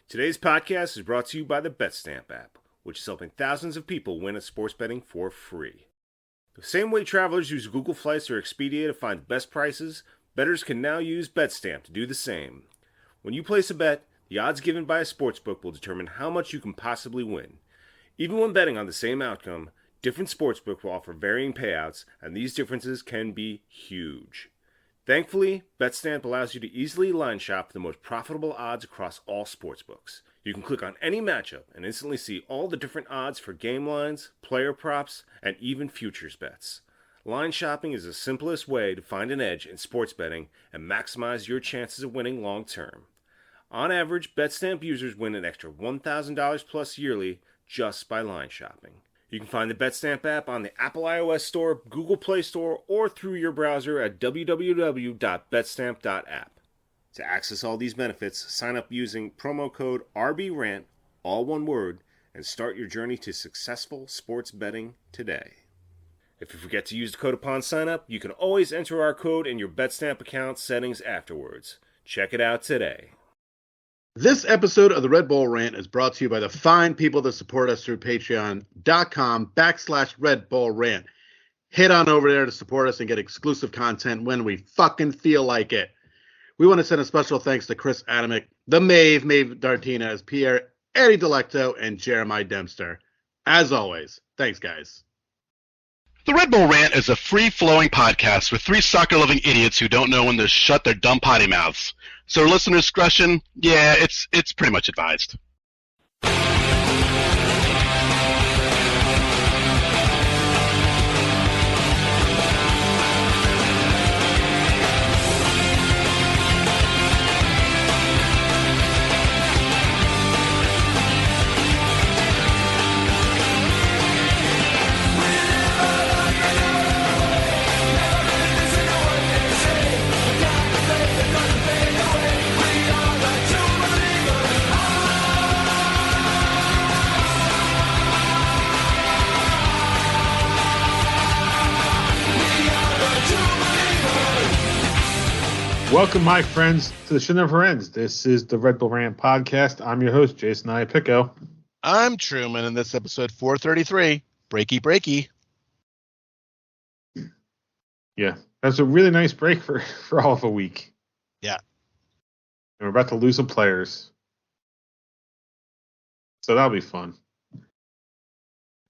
Today's podcast is brought to you by the BetStamp app, which is helping thousands of people win at sports betting for free. The same way travelers use Google Flights or Expedia to find the best prices, bettors can now use BetStamp to do the same. When you place a bet, the odds given by a sportsbook will determine how much you can possibly win. Even when betting on the same outcome, different sportsbooks will offer varying payouts, and these differences can be huge. Thankfully, BetStamp allows you to easily line shop the most profitable odds across all sportsbooks. You can click on any matchup and instantly see all the different odds for game lines, player props, and even futures bets. Line shopping is the simplest way to find an edge in sports betting and maximize your chances of winning long term. On average, BetStamp users win an extra $1,000 plus yearly just by line shopping. You can find the BetStamp app on the Apple iOS Store, Google Play Store, or through your browser at www.betstamp.app. To access all these benefits, sign up using promo code RBRANT, all one word, and start your journey to successful sports betting today. If you forget to use the code upon sign up, you can always enter our code in your BetStamp account settings afterwards. Check it out today. This episode of the Red Bull Rant is brought to you by the fine people that support us through patreon.com/Red Bull Rant. Head on over there to support us and get exclusive content when we fucking feel like it. We want to send a special thanks to Chris Adamick, the Maeve Dartinez, Pierre Eddie Delecto, and Jeremiah Dempster. As always, thanks, guys. The Red Bull Rant is a free-flowing podcast with three soccer-loving idiots who don't know when to shut their dumb potty mouths. So listener discretion, yeah, it's pretty much advised. Welcome, my friends, to the Show Never Ends. This is the Red Bull Rant podcast. I'm your host, Jason Iapicco. I'm Truman, and this episode 433, Breaky. Yeah, that's a really nice break for all of a week. Yeah. And we're about to lose some players. So that'll be fun.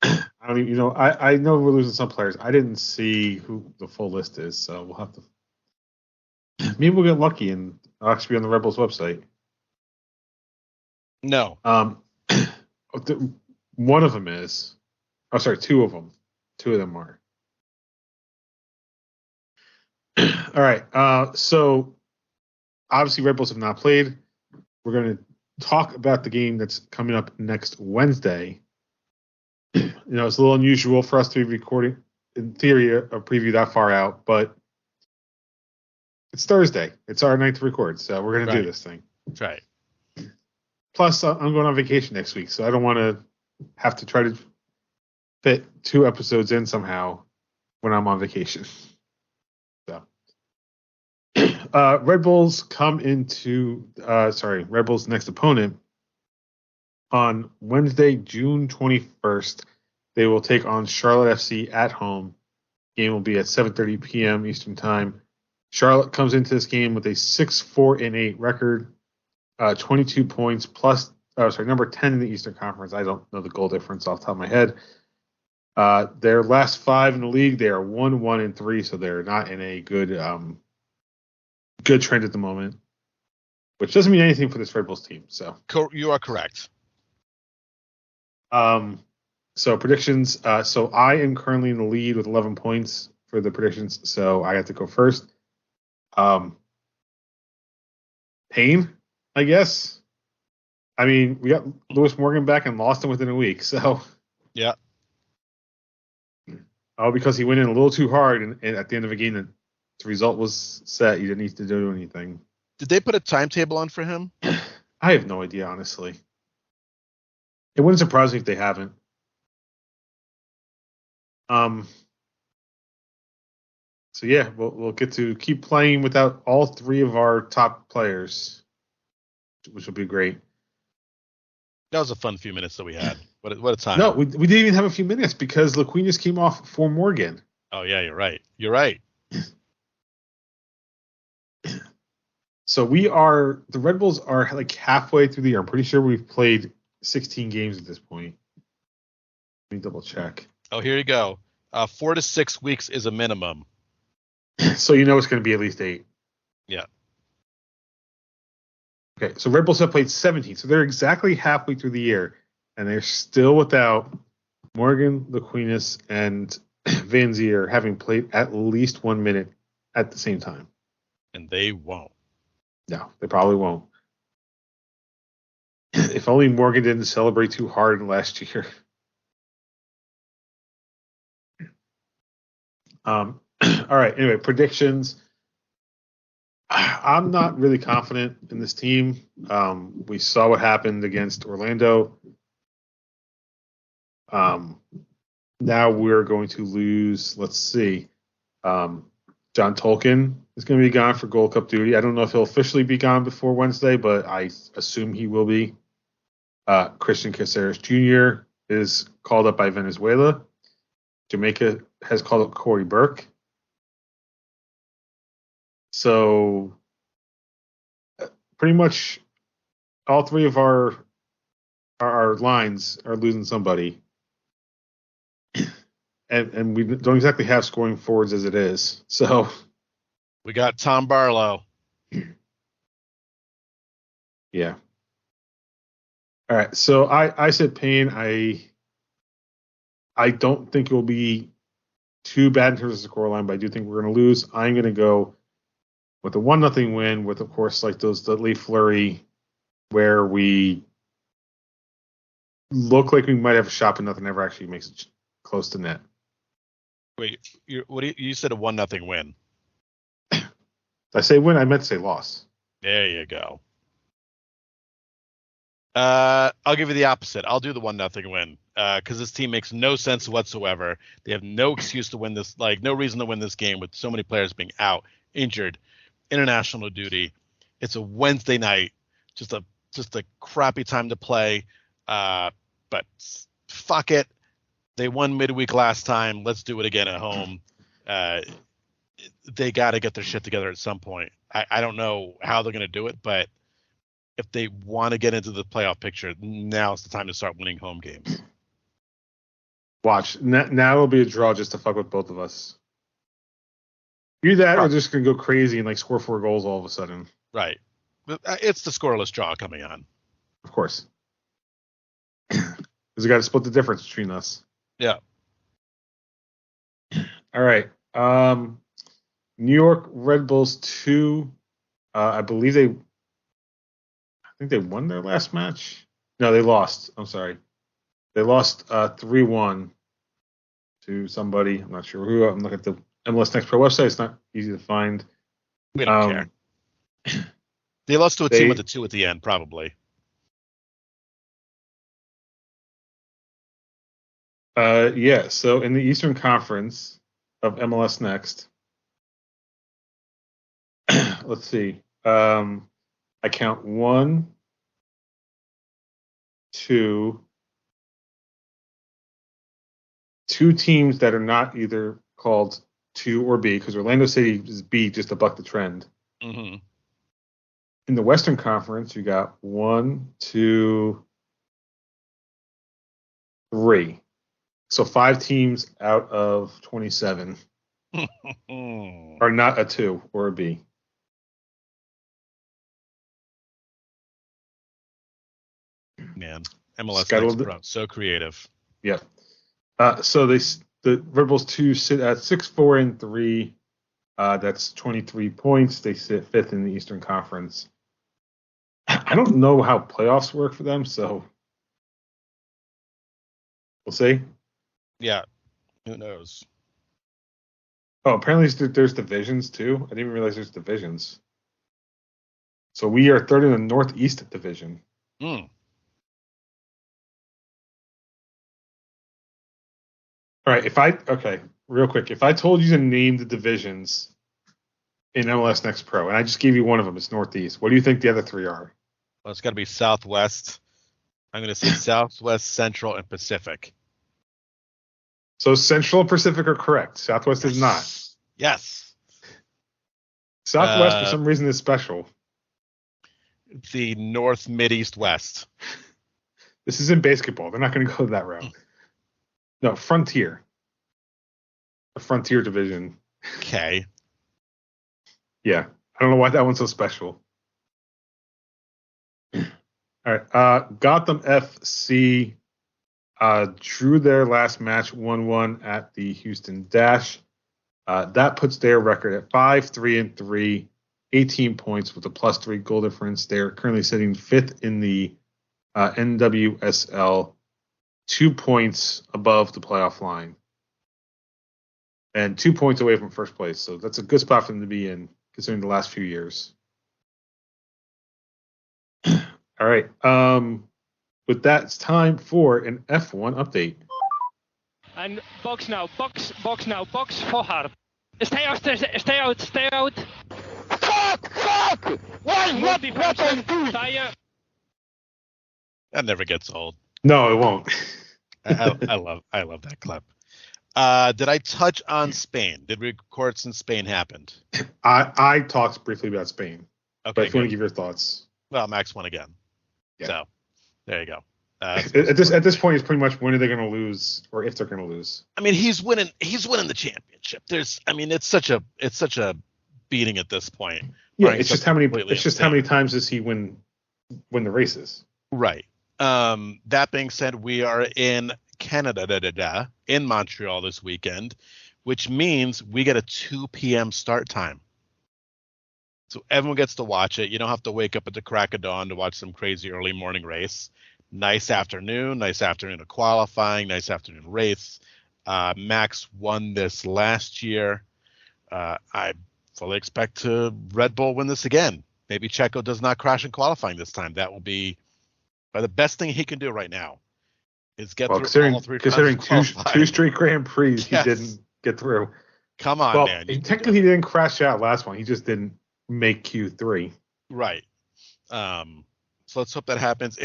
I know we're losing some players. I didn't see who the full list is, so we'll have to. Maybe we'll get lucky and I'll actually be on the Rebels website. No. One of them is. Oh, sorry, two of them. Two of them are. All right. So obviously Red Bulls have not played. We're going to talk about the game that's coming up next Wednesday. It's a little unusual for us to be recording, in theory, a preview that far out, but it's Thursday. It's our night to record, so we're going to do this thing. That's right. Plus, I'm going on vacation next week, so I don't want to have to try to fit two episodes in somehow when I'm on vacation. So, Red Bulls come into, Red Bulls' next opponent on Wednesday, June 21st. They will take on Charlotte FC at home. Game will be at 7:30 p.m. Eastern Time. Charlotte comes into this game with a 6-4-8 record, 22 points plus. Number 10 in the Eastern Conference. I don't know the goal difference off the top of my head. Their last five in the league, they are 1-1-3, so they're not in a good trend at the moment, which doesn't mean anything for this Red Bulls team. So you are correct. So predictions. So I am currently in the lead with 11 points for the predictions, so I have to go first. Pain, I guess. I mean, we got Lewis Morgan back and lost him within a week, so yeah. Because he went in a little too hard, and at the end of the game, the result was set. You didn't need to do anything. Did they put a timetable on for him? I have no idea, honestly. It wouldn't surprise me if they haven't. So yeah, we'll get to keep playing without all three of our top players, which will be great. That was a fun few minutes that we had. What a time. No, we didn't even have a few minutes because Laquinus came off for Morgan. Oh, yeah, you're right. You're right. So the Red Bulls are like halfway through the year. I'm pretty sure we've played 16 games at this point. Let me double check. Oh, here you go. 4 to 6 weeks is a minimum. So you know it's going to be at least 8. Yeah. Okay, so Red Bulls have played 17. So they're exactly halfway through the year, and they're still without Morgan, Laquinus, and Van Zier having played at least 1 minute at the same time. And they won't. No, they probably won't. If only Morgan didn't celebrate too hard last year. All right, anyway, predictions. I'm not really confident in this team. We saw what happened against Orlando. Now we're going to lose, let's see. John Tolkien is going to be gone for Gold Cup duty. I don't know if he'll officially be gone before Wednesday, but I assume he will be. Christian Caceres Jr. is called up by Venezuela. Jamaica has called up Corey Burke. So pretty much all three of our lines are losing somebody. And we don't exactly have scoring forwards as it is. So we got Tom Barlow. Yeah. All right. So I said Payne. I don't think it will be too bad in terms of the scoreline, but I do think we're going to lose. I'm going to go with a 1-0 win with, of course, like the late flurry where we look like we might have a shot, but nothing ever actually makes it close to net. Wait, you said a 1-0 win. Did I say win? I meant to say loss. There you go. I'll give you the opposite. I'll do the 1-0 win because this team makes no sense whatsoever. They have no excuse to win this, like no reason to win this game with so many players being out, injured, international duty. It's a Wednesday night, just a crappy time to play. But fuck it. They won midweek last time. Let's do it again at home. They got to get their shit together at some point. I don't know how they're going to do it, but if they want to get into the playoff picture, now's the time to start winning home games. Watch. Now it'll be a draw just to fuck with both of us. Either that or they're just going to go crazy and like score 4 goals all of a sudden. Right. It's the scoreless draw coming on. Of course. Because we got to split the difference between us. Yeah. All right. New York Red Bulls 2. I think they won their last match. No, they lost. I'm sorry. They lost 3-1 to somebody. I'm not sure who. I'm looking at the MLS Next Pro website. It's not easy to find. We don't care. They lost to a team with a 2 at the end, probably. Yeah. So in the Eastern Conference of MLS Next, let's see. I count 1, 2 teams that are not either called 2 or B, because Orlando City is B just to buck the trend. Mm-hmm. In the Western Conference, you got 1, 2, 3. So 5 teams out of 27 are not a 2 or a B. Man, MLS Next Pro, so creative. Yeah. So the Red Bulls 2 sit at 6-4-3. That's 23 points. They sit 5th in the Eastern Conference. I don't know how playoffs work for them, so we'll see. Yeah. Who knows? Oh, apparently there's divisions too. I didn't even realize there's divisions. So we are 3rd in the Northeast Division. All right, real quick. If I told you to name the divisions in MLS Next Pro, and I just gave you one of them, it's Northeast, what do you think the other 3 are? Well, it's got to be Southwest, I'm going to say Southwest, Central, and Pacific. So Central and Pacific are correct. Southwest is not. Yes. Southwest, for some reason, is special. The North, Mid, East, West. This is in basketball. They're not going to go that route. No, Frontier. The Frontier division. Okay. Yeah. I don't know why that one's so special. All right. Gotham FC drew their last match 1-1 at the Houston Dash. That puts their record at 5-3-3, 18 points with a +3 goal difference. They're currently sitting 5th in the NWSL, 2 points above the playoff line, and 2 points away from first place. So that's a good spot for them to be in, considering the last few years. All right. With that, it's time for an F1 update. And box now, box for her. Stay out. Fuck! What tire. That never gets old. No, it won't. I love that clip. Did I touch on Spain? Did we record since Spain happened? I talked briefly about Spain. Okay, but if you want to give your thoughts. Well, Max won again. Yeah. So there you go. At this point, it's pretty much when are they going to lose, or if they're going to lose. I mean, he's winning the championship. It's such a beating at this point. Yeah, it's just how many times does he win the races? Right. That being said, we are in Canada, in Montreal this weekend, which means we get a 2 p.m. start time. So everyone gets to watch it. You don't have to wake up at the crack of dawn to watch some crazy early morning race. Nice afternoon of qualifying, nice afternoon race. Max won this last year. I fully expect Red Bull win this again. Maybe Checo does not crash in qualifying this time. That will be the best thing he can do right now is get through all three. Considering two straight Grand Prix, yes. He didn't get through. Come on, man. Technically, he didn't crash out last one. He just didn't make Q3. Right. So let's hope that happens.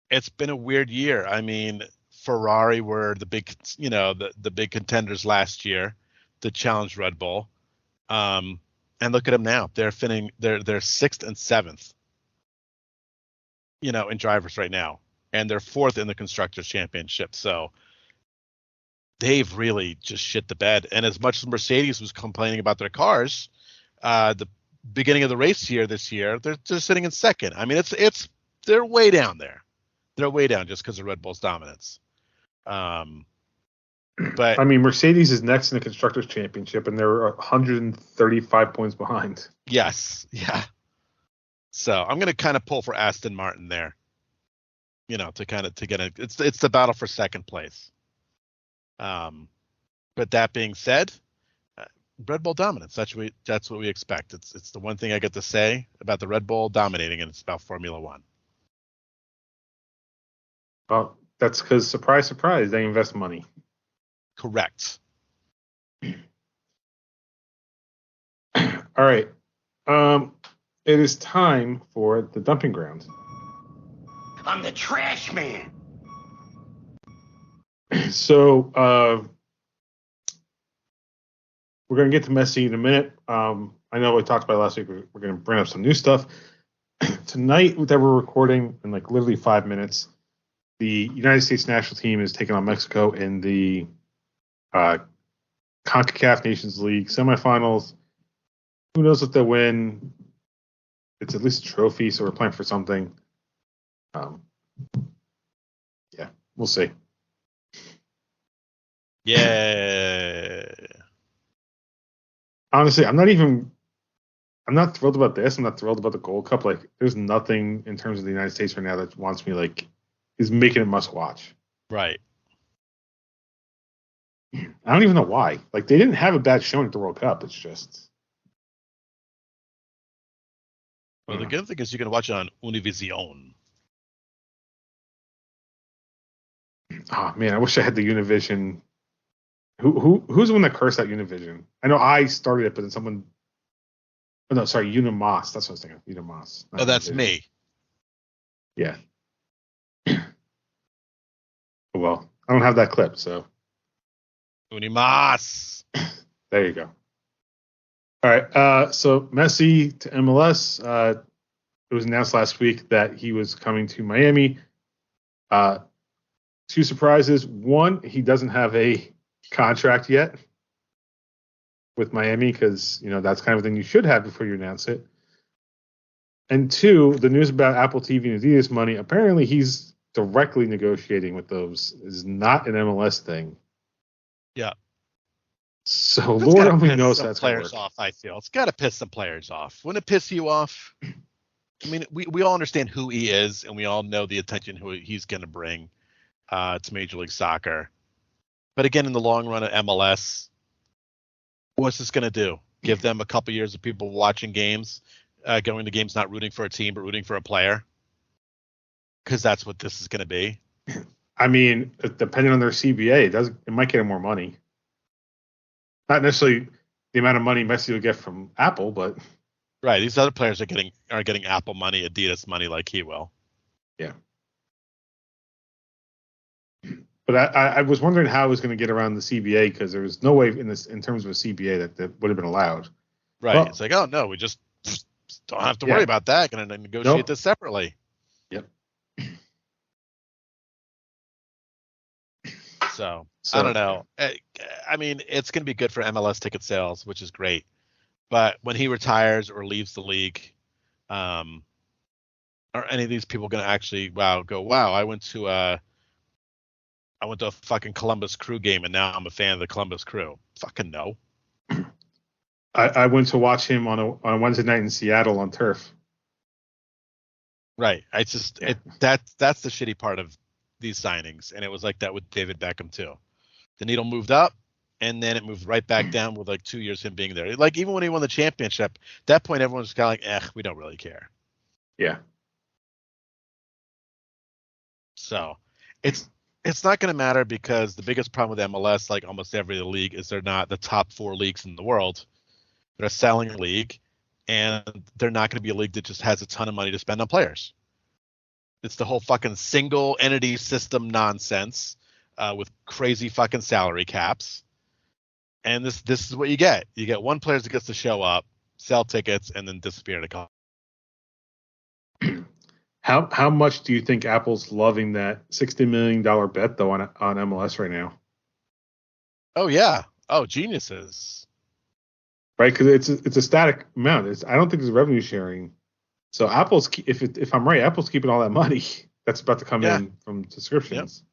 It's been a weird year. I mean, Ferrari were the big, the big contenders last year to challenge Red Bull. And look at them now. They're 6th and 7th, in drivers right now. And they're 4th in the Constructors' Championship. So they've really just shit the bed. And as much as Mercedes was complaining about their cars, the beginning of the race this year, they're sitting in 2nd. I mean, they're way down there. They're way down just because of Red Bull's dominance. But I mean, Mercedes is next in the Constructors' Championship, and they're 135 points behind. Yes, yeah. So I'm going to kind of pull for Aston Martin there. To get it. It's the battle for 2nd place. But that being said, Red Bull dominance. That's what we expect. It's the one thing I get to say about the Red Bull dominating, and it's about Formula One. Well, that's because, surprise, surprise, they invest money. Correct. All right. It is time for the dumping ground. I'm the trash man. So, we're going to get to Messi in a minute. I know we talked about it last week. We're going to bring up some new stuff. Tonight that we're recording in literally 5 minutes, the United States national team is taking on Mexico in the CONCACAF Nations League semifinals. Who knows if they'll win? It's at least a trophy, so we're playing for something. Yeah, we'll see. Yeah. Honestly, I'm not thrilled about this. I'm not thrilled about the Gold Cup. There's nothing in terms of the United States right now that wants me is making it must watch. Right. I don't even know why. They didn't have a bad showing at the World Cup. It's just. Well, the good thing is you can watch it on Univision. Oh man, I wish I had the Univision. Who's the one that cursed out Univision? I know I started it, but then someone. Oh no, sorry, Unimos. That's what I was thinking. Unimos. Oh, that's Univision. me. Yeah. Well, I don't have that clip, so Unimas. there you go. All right. So Messi to MLS. It was announced last week that he was coming to Miami. Two surprises. One, he doesn't have a contract yet with Miami because, that's kind of thing you should have before you announce it. And two, the news about Apple TV and Adidas money, apparently he's directly negotiating with those. Is not an MLS thing. Yeah. So Lord only knows that's going to players work. off, I feel. It's got to piss some players off. Wouldn't it piss you off? I mean, we all understand who he is, and we all know the attention who he's going to bring to Major League Soccer. But again, in the long run of MLS, what's this going to do? Give them a couple years of people watching games, going to games not rooting for a team but rooting for a player? Because that's what this is going to be. I mean, depending on their CBA, it might get them more money. Not necessarily the amount of money Messi will get from Apple, but right, these other players are getting Apple money, Adidas money, like he will. Yeah. But I was wondering how I was going to get around the CBA because there was no way in terms of a CBA that would have been allowed. Right. Well, it's like, oh no, we just don't have to worry about that. Going to negotiate this separately. Yep. So I don't know. I mean, it's going to be good for MLS ticket sales, which is great. But when he retires or leaves the league, are any of these people going to actually I went to a fucking Columbus Crew game and now I'm a fan of the Columbus Crew? Fucking no. I went to watch him on a Wednesday night in Seattle on turf. Right. That's the shitty part of these signings, and it was like that with David Beckham too. The needle moved up, and then it moved right back down with like 2 years him being there. Like even when he won the championship, at that point everyone was kind of like, we don't really care. Yeah. So it's not going to matter because the biggest problem with MLS, like almost every league, is they're not the top 4 leagues in the world. They're a selling league, and they're not going to be a league that just has a ton of money to spend on players. It's the whole fucking single entity system nonsense with crazy fucking salary caps. And this is what you get. You get one player that gets to show up, sell tickets, and then disappear to call. How much do you think Apple's loving that $60 million bet though on MLS right now? Oh yeah. Oh, geniuses. Right, because it's a static amount. I don't think it's revenue sharing. So Apple's, if I'm right, Apple's keeping all that money that's about to come in from subscriptions.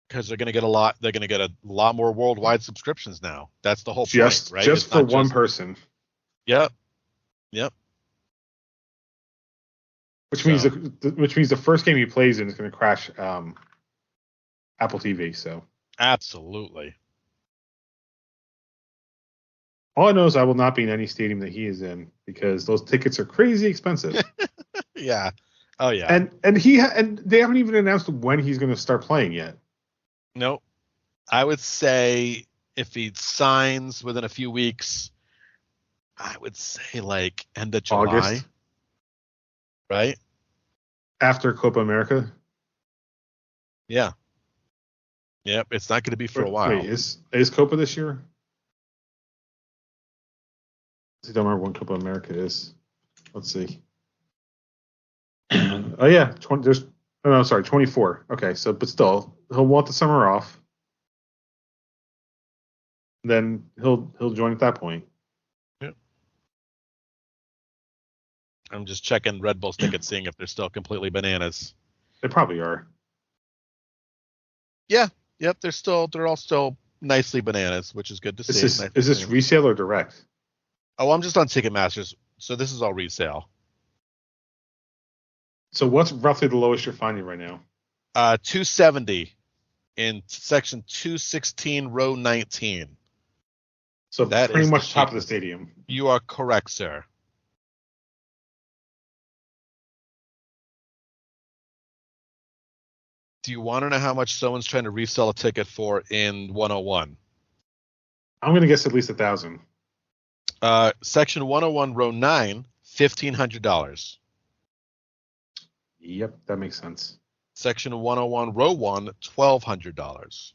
Because they're going to get a lot. They're going to get a lot more worldwide subscriptions now. That's the whole point, right? Just for one person. Yep. Which means the first game he plays in is going to crash Apple TV. So absolutely. All I know is I will not be in any stadium that he is in because those tickets are crazy expensive. Yeah. Oh yeah. And they haven't even announced when he's going to start playing yet. Nope. I would say if he signs within a few weeks, I would say like end of July. August. Right? After Copa America? Yeah. Yep. It's not going to be for a while. Wait, is Copa this year? I don't remember when Copa America is. Let's see. Oh yeah, 24. Okay, so but still, he'll want the summer off. Then he'll join at that point. Yeah. I'm just checking Red Bull's tickets, seeing if they're still completely bananas. They probably are. Yeah. Yep. They're all still nicely bananas, which is good to see. Is this resale or direct? Oh, I'm just on Ticketmasters, so this is all resale. So what's roughly the lowest you're finding right now? 270 in section 216, row 19. So that pretty much top of the stadium. You are correct, sir. Do you want to know how much someone's trying to resell a ticket for in 101? I'm going to guess at least 1,000. Section 101, row 9, $1,500. Yep, that makes sense. Section 101, row 1, $1,200.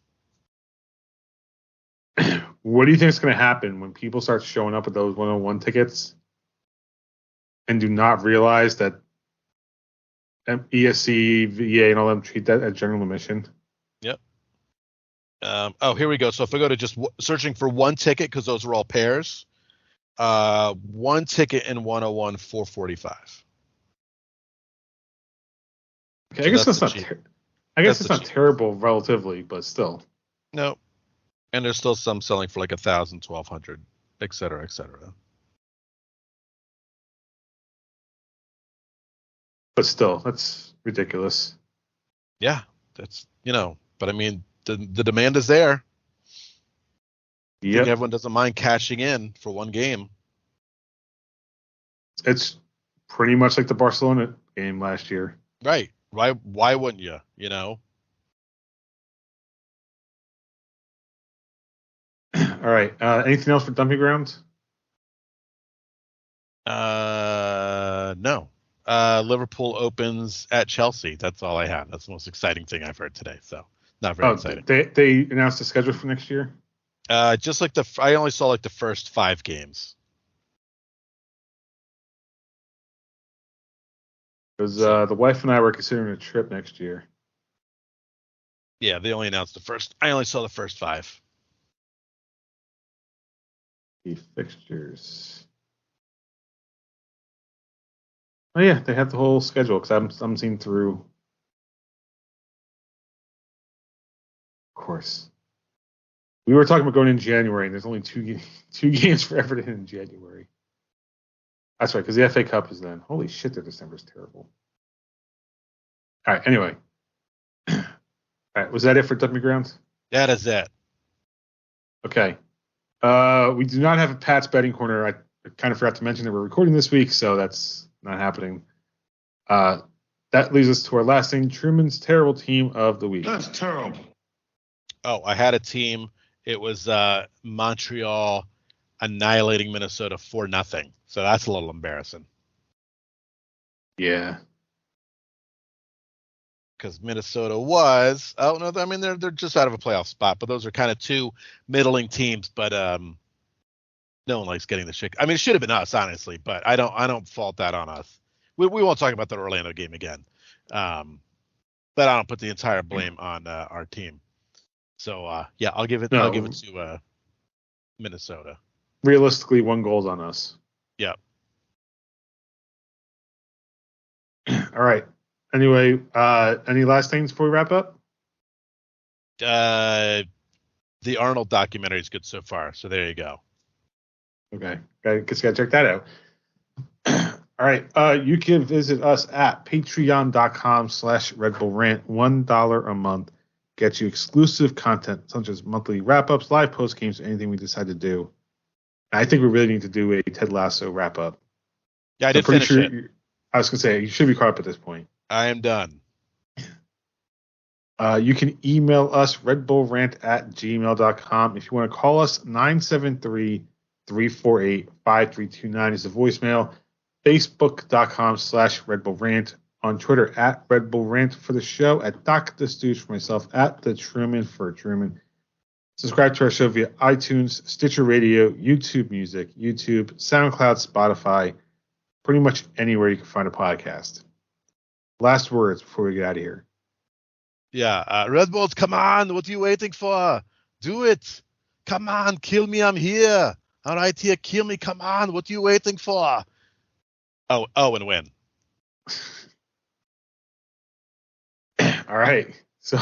What do you think is going to happen when people start showing up with those 101 tickets and do not realize that ESC, VA, and all them treat that as general admission? Yep. Here we go. So if I go to just searching for one ticket, because those are all pairs, one ticket in 101, $445. Okay, So I guess that's not. cheap. I guess That's it's the not cheap. terrible relatively, but still. No. And there's still some selling for like 1,000, 1,200, et cetera, et cetera. But still, that's ridiculous. Yeah, that's, but I mean, the demand is there. I think everyone doesn't mind cashing in for one game. It's pretty much like the Barcelona game last year. Right. Why wouldn't you, All right. Anything else for Dumping Grounds? No. Liverpool opens at Chelsea. That's all I have. That's the most exciting thing I've heard today. So not very exciting. They announced the schedule for next year? Just like I only saw like the first 5 games. Because the wife and I were considering a trip next year. Yeah, they only announced the first. I only saw the first 5. The fixtures. Oh yeah, they have the whole schedule because I'm seeing through. Of course. We were talking about going in January, and there's only two games for Everton in January. That's right, because the FA Cup is then. Holy shit, their December is terrible. All right, anyway. All right, was that it for Dumping Grounds? That is it. Okay. We do not have a Pat's betting corner. I kind of forgot to mention that we're recording this week, so that's not happening. That leads us to our last thing, Truman's terrible team of the week. That's terrible. Oh, I had a team. It was Montreal annihilating Minnesota 4-0. So that's a little embarrassing. Yeah. Because Minnesota was, they're just out of a playoff spot, but those are kind of two middling teams. But no one likes getting the shit. I mean, it should have been us, honestly, but I don't fault that on us. We won't talk about the Orlando game again, but I don't put the entire blame on our team. So yeah, I'll give it to Minnesota. Realistically, 1 goal's on us. Yeah. All right. Anyway, any last things before we wrap up? The Arnold documentary is good so far, so there you go. Okay, guess you gotta check that out. All right, you can visit us at patreon.com/Red Bull Rant. $1 a month gets you exclusive content such as monthly wrap-ups, live post games, anything we decide to do. And I think we really need to do a Ted Lasso wrap-up. Yeah, I did finish it. I was gonna say you should be caught up at this point. I am done. You can email us redbullrant@gmail.com. If you want to call us, 973-348-5329 is the voicemail. Facebook.com/redbullrant. On Twitter @redbullrant for the show, @Doc the Stooge for myself, @the Truman for Truman. Subscribe to our show via iTunes, Stitcher Radio, YouTube Music, YouTube, SoundCloud, Spotify, pretty much anywhere you can find a podcast. Last words before we get out of here. Yeah, Red Bulls, come on. What are you waiting for? Do it. Come on, kill me. I'm here. All right, here, kill me. Come on. What are you waiting for? Oh, and win. All right. So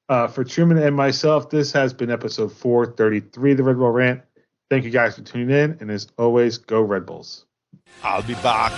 for Truman and myself, this has been episode 433 of the Red Bull Rant. Thank you guys for tuning in. And as always, go Red Bulls. I'll be back.